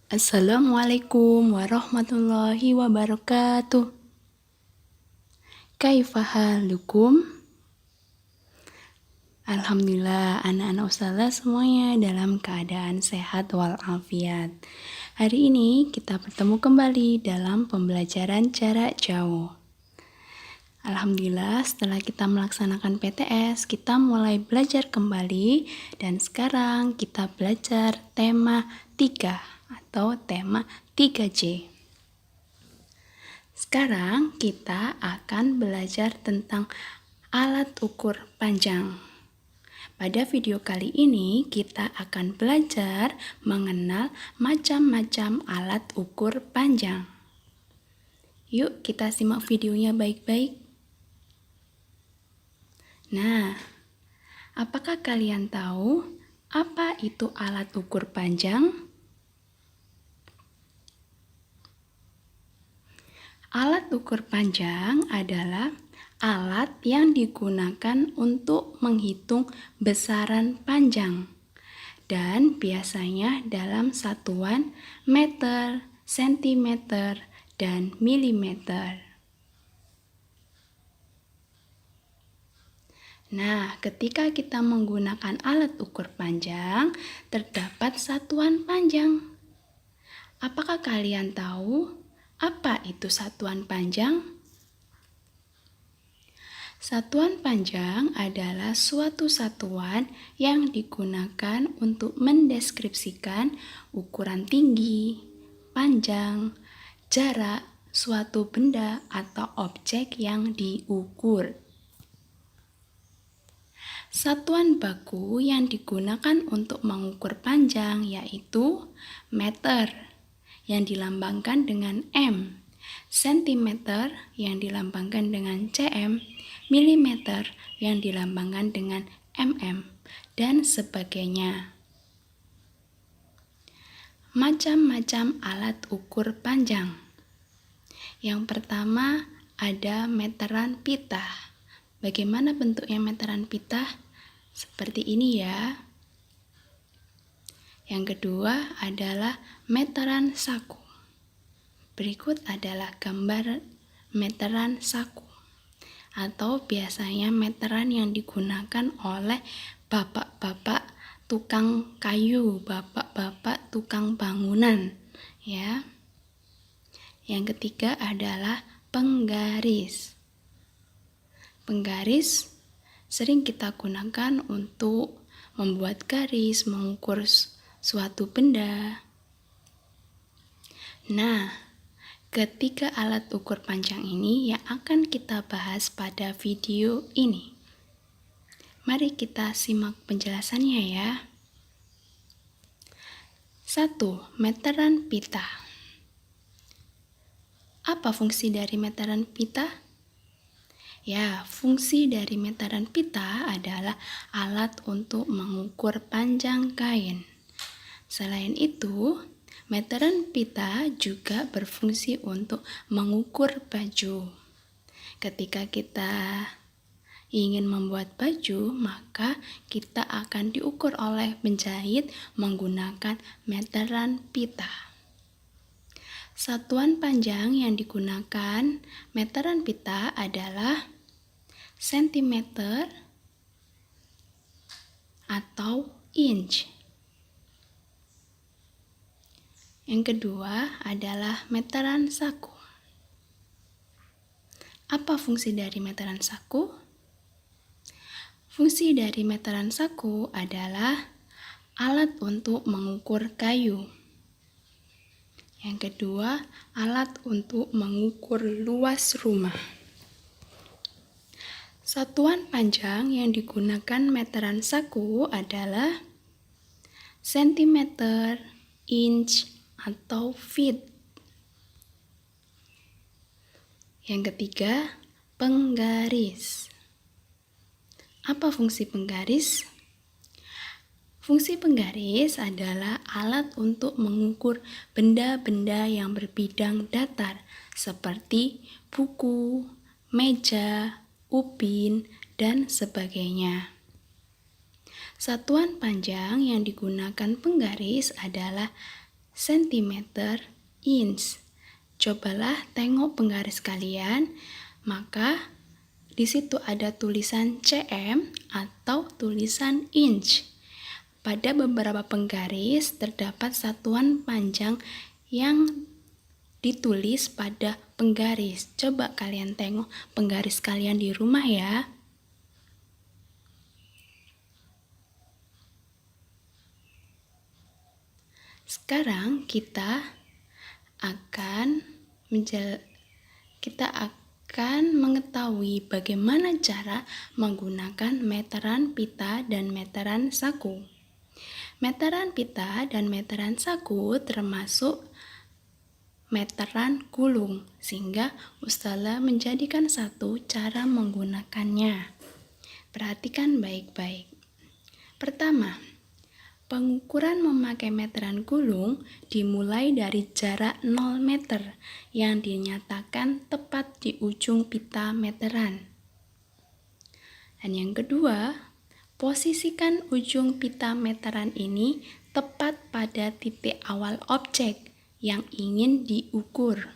Assalamualaikum warahmatullahi wabarakatuh. Kaifa halukum? Alhamdulillah, anak-anak ustazah semuanya dalam keadaan sehat walafiat. Hari ini kita bertemu kembali dalam pembelajaran jarak jauh. Alhamdulillah, setelah kita melaksanakan PTS, kita mulai belajar kembali dan sekarang kita belajar tema 3 atau tema 3J. Sekarang kita akan belajar tentang alat ukur panjang. Pada video kali ini kita akan belajar mengenal macam-macam alat ukur panjang. Yuk kita simak videonya baik-baik. Nah, apakah kalian tahu apa itu alat ukur panjang? Alat ukur panjang adalah alat yang digunakan untuk menghitung besaran panjang dan biasanya dalam satuan meter, sentimeter, dan milimeter. Nah, ketika kita menggunakan alat ukur panjang, terdapat satuan panjang. Apakah kalian tahu apa itu satuan panjang? Satuan panjang adalah suatu satuan yang digunakan untuk mendeskripsikan ukuran tinggi, panjang, jarak suatu benda atau objek yang diukur. Satuan baku yang digunakan untuk mengukur panjang yaitu meter yang dilambangkan dengan M, sentimeter yang dilambangkan dengan cm, milimeter yang dilambangkan dengan mm, dan sebagainya. Macam-macam alat ukur panjang. Yang pertama ada meteran pita. Bagaimana bentuknya meteran pita? Seperti ini ya. Yang kedua adalah meteran saku. Berikut adalah gambar meteran saku atau biasanya meteran yang digunakan oleh bapak-bapak tukang kayu, bapak-bapak tukang bangunan ya. Yang ketiga adalah penggaris. Penggaris sering kita gunakan untuk membuat garis, mengukur suatu benda. Nah, ketiga alat ukur panjang ini yang akan kita bahas pada video ini. Mari kita simak penjelasannya ya. 1. Meteran pita. Apa fungsi dari meteran pita? Ya, fungsi dari meteran pita adalah alat untuk mengukur panjang kain. Selain itu, meteran pita juga berfungsi untuk mengukur baju. Ketika kita ingin membuat baju, maka kita akan diukur oleh penjahit menggunakan meteran pita. Satuan panjang yang digunakan meteran pita adalah sentimeter atau inch. Yang kedua adalah meteran saku. Apa fungsi dari meteran saku? Fungsi dari meteran saku adalah alat untuk mengukur kayu. Yang kedua, alat untuk mengukur luas rumah. Satuan panjang yang digunakan meteran saku adalah sentimeter, inch, atau feet. Yang ketiga, penggaris. Apa fungsi penggaris? Fungsi penggaris adalah alat untuk mengukur benda-benda yang berbidang datar seperti buku, meja, upin, dan sebagainya. Satuan panjang yang digunakan penggaris adalah sentimeter, inch. Cobalah tengok penggaris kalian, maka di situ ada tulisan cm atau tulisan inch. Pada beberapa penggaris terdapat satuan panjang yang ditulis pada penggaris. Coba kalian tengok penggaris kalian di rumah ya. Sekarang kita akan mengetahui bagaimana cara menggunakan meteran pita dan meteran saku. Meteran pita dan meteran saku termasuk meteran gulung, sehingga Ustazah menjadikan satu cara menggunakannya. Perhatikan baik-baik. Pertama, pengukuran memakai meteran gulung dimulai dari jarak 0 meter yang dinyatakan tepat di ujung pita meteran. Dan yang kedua, posisikan ujung pita meteran ini tepat pada titik awal objek yang ingin diukur.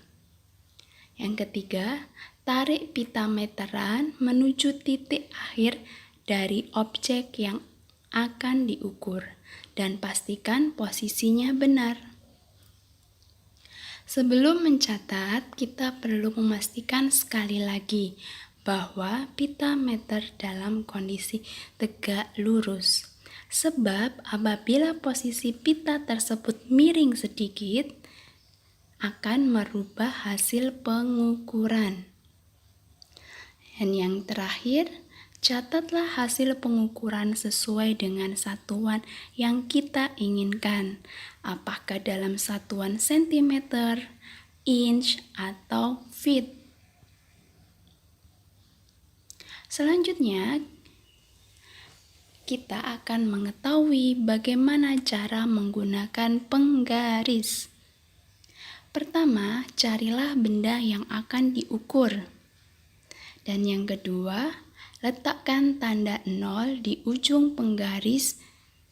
Yang ketiga, tarik pita meteran menuju titik akhir dari objek yang akan diukur dan pastikan posisinya benar. Sebelum mencatat, kita perlu memastikan sekali lagi bahwa pita meter dalam kondisi tegak lurus. Sebab apabila posisi pita tersebut miring sedikit, akan merubah hasil pengukuran. Dan yang terakhir, catatlah hasil pengukuran sesuai dengan satuan yang kita inginkan. Apakah dalam satuan sentimeter, inch, atau feet. Selanjutnya, kita akan mengetahui bagaimana cara menggunakan penggaris. Pertama, carilah benda yang akan diukur. Dan yang kedua, letakkan tanda 0 di ujung penggaris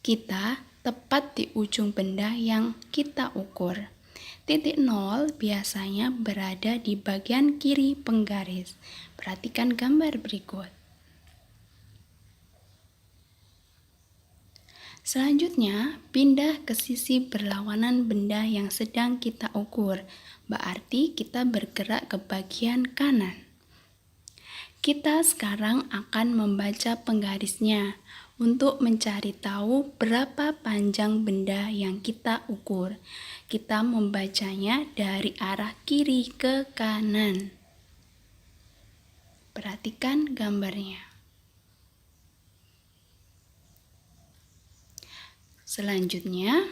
kita tepat di ujung benda yang kita ukur. Titik 0 biasanya berada di bagian kiri penggaris. Perhatikan gambar berikut. Selanjutnya, pindah ke sisi berlawanan benda yang sedang kita ukur. Berarti kita bergerak ke bagian kanan. Kita sekarang akan membaca penggarisnya untuk mencari tahu berapa panjang benda yang kita ukur. Kita membacanya dari arah kiri ke kanan. Perhatikan gambarnya. Selanjutnya,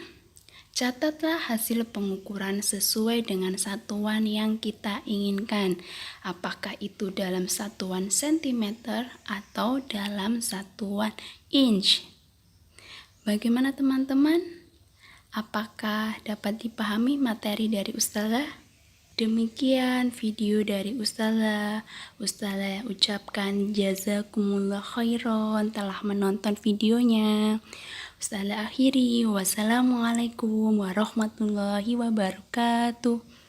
catatlah hasil pengukuran sesuai dengan satuan yang kita inginkan. Apakah itu dalam satuan sentimeter atau dalam satuan inch. Bagaimana teman-teman? Apakah dapat dipahami materi dari Ustazah? Demikian video dari Ustazah. Ustazah ucapkan jazakumullah khairan telah menonton videonya. Ustazah akhiri, wassalamualaikum warahmatullahi wabarakatuh.